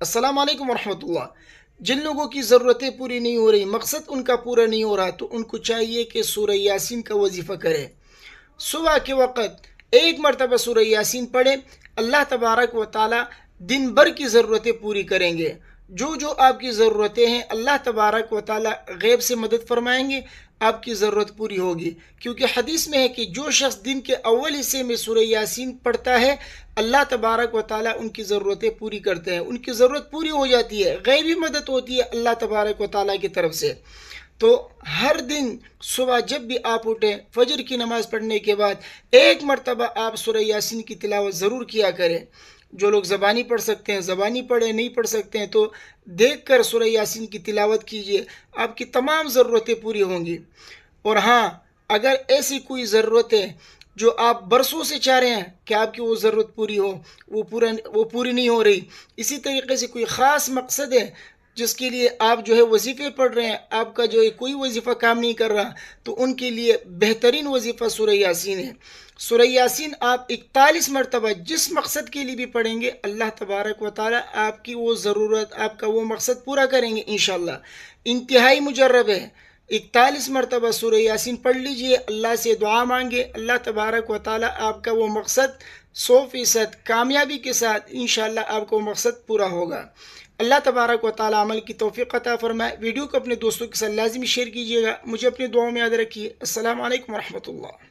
अस्सलाम वालेकुम वरहमतुल्लाह। जिन लोगों की ज़रूरतें पूरी नहीं हो रही, मकसद उनका पूरा नहीं हो रहा, तो उनको चाहिए कि सूरह यासीन का वजीफ़ा करें। सुबह के वक़्त एक मरतबा सूरह यासीन पढ़े, अल्लाह तबारक व ताला दिन भर की ज़रूरतें पूरी करेंगे। जो जो आपकी ज़रूरतें हैं, अल्लाह तबारक व ताला गैब से मदद फरमाएंगे, आपकी ज़रूरत पूरी होगी। क्योंकि हदीस में है कि जो शख्स दिन के अव्वल हिस्से में सूरह यासीन पढ़ता है, अल्लाह तबारक व ताला उनकी ज़रूरतें पूरी करते हैं, उनकी ज़रूरत पूरी हो जाती है, गैबी मदद होती है अल्लाह तबारक व ताला की तरफ से। तो हर दिन सुबह जब भी आप उठें, फजर की नमाज़ पढ़ने के बाद एक मरतबा आप सूरह यासीन की तिलावत ज़रूर किया करें। जो लोग ज़बानी पढ़ सकते हैं ज़बानी पढ़ें, नहीं पढ़ सकते हैं तो देख कर सूरह यासीन की तिलावत कीजिए, आपकी तमाम ज़रूरतें पूरी होंगी। और हाँ, अगर ऐसी कोई ज़रूरत है जो आप बरसों से चाह रहे हैं कि आपकी वो ज़रूरत पूरी हो, वो पूरी नहीं हो रही, इसी तरीके से कोई ख़ास मकसद है जिसके लिए आप जो है वजीफ़े पढ़ रहे हैं, आपका जो है कोई वजीफ़ा काम नहीं कर रहा, तो उनके लिए बेहतरीन वजीफ़ा सूरह यासीन है। सूरह यासीन आप 41 मरतबा जिस मकसद के लिए भी पढ़ेंगे, अल्लाह तबारक व ताला आपकी वो ज़रूरत, आपका वो मकसद पूरा करेंगे इंशाअल्लाह। इंतहाई मुजर्रब है। 41 मरतबा सूरह यासीन पढ़ लीजिए, अल्लाह से दुआ मांगे, अल्लाह तबारक व ताला आपका वो मकसद 100% कामयाबी के साथ इंशाअल्लाह आपका वो मकसद पूरा होगा। अल्लाह तबारक व ताला अमल की तौफीक अता फरमाए। वीडियो को अपने दोस्तों के साथ लाजिमी शेयर कीजिएगा। मुझे अपनी दुआओं में याद रखिए। अस्सलाम वालेकुम रहमतुल्लाह।